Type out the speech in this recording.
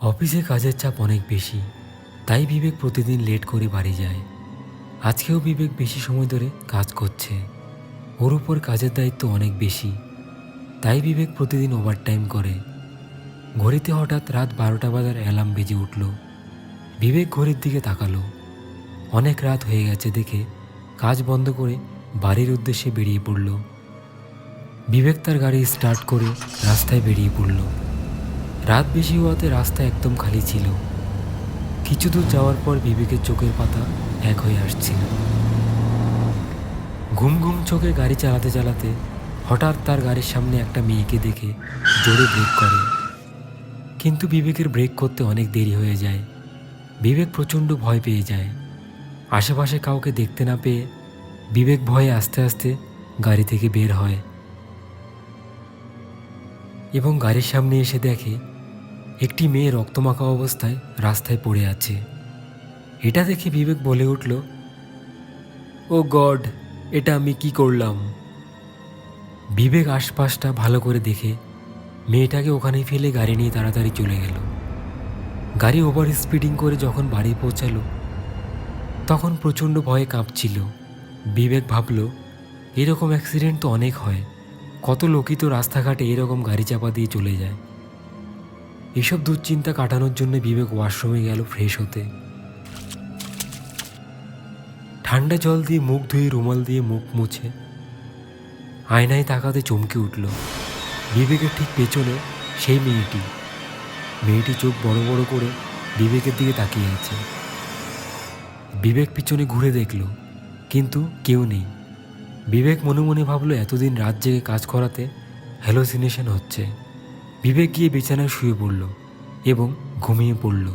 অফিসে কাজের চাপ অনেক বেশি, তাই বিবেক প্রতিদিন লেট করে বাড়ি যায়। আজকেও বিবেক বেশি সময় ধরে কাজ করছে। ওর উপর কাজের দায়িত্ব অনেক বেশি, তাই বিবেক প্রতিদিন ওভারটাইম করে। ঘড়িতে হঠাৎ রাত 12টা বাজার অ্যালার্ম বেজে উঠল। বিবেক ঘড়ির দিকে তাকালো। অনেক রাত হয়ে গেছে দেখে কাজ বন্ধ করে বাড়ির উদ্দেশ্যে বেরিয়ে পড়ল। বিবেক তার গাড়ি স্টার্ট করে রাস্তায় বেরিয়ে পড়ল। রাত বেশি হওয়াতে রাস্তা একদম খালি ছিল। কিছু দূর যাওয়ার পর বিবেকের চোখের পাতা এক হয়ে আসছিল। ঘুম ঘুম চোখে গাড়ি চালাতে চালাতে হঠাৎ তার গাড়ির সামনে একটা মেয়েকে দেখে জোরে ব্রেক করে। কিন্তু বিবেকের ব্রেক করতে অনেক দেরি হয়ে যায়। বিবেক প্রচণ্ড ভয় পেয়ে যায়। আশেপাশে কাউকে দেখতে না পেয়ে বিবেক ভয়ে আস্তে আস্তে গাড়ি থেকে বের হয় এবং গাড়ির সামনে এসে দেখে একটি মেয়ে রক্তমাখা অবস্থায় রাস্তায় পড়ে আছে। এটা দেখে বিবেক বলে উঠল, ও গড, এটা আমি কি করলাম? বিবেক আশপাশটা ভালো করে দেখে মেয়েটাকে ওখানেই ফেলে গাড়ি নিয়ে তাড়াতাড়ি চলে গেল। গাড়ি ওভার স্পিডিং করে যখন বাড়ি পৌঁছালো তখন প্রচণ্ড ভয়ে কাঁপছিল। বিবেক ভাবল, এরকম অ্যাক্সিডেন্ট তো অনেক হয়, কত লোকই তো রাস্তাঘাটে এরকম গাড়ি চাপা দিয়ে চলে যায়। এসব দুশ্চিন্তা কাটানোর জন্য বিবেক ওয়াশরুমে গেল ফ্রেশ হতে। ঠান্ডা জল দিয়ে মুখ ধুয়ে রুমাল দিয়ে মুখ মুছে আয়নায় তাকাতে চমকে উঠল। বিবেকের ঠিক পেছনে সেই মেয়েটি চোখ বড় বড় করে বিবেকের দিকে তাকিয়ে আছে। বিবেক পিছনে ঘুরে দেখল, কিন্তু কেউ নেই। বিবেক মনে মনে ভাবল, এতদিন রাত জেগে কাজ করাতে হ্যালোসিনেশন হচ্ছে। বিবেক গিয়ে বিছানায় শুয়ে পড়ল এবং ঘুমিয়ে পড়ল।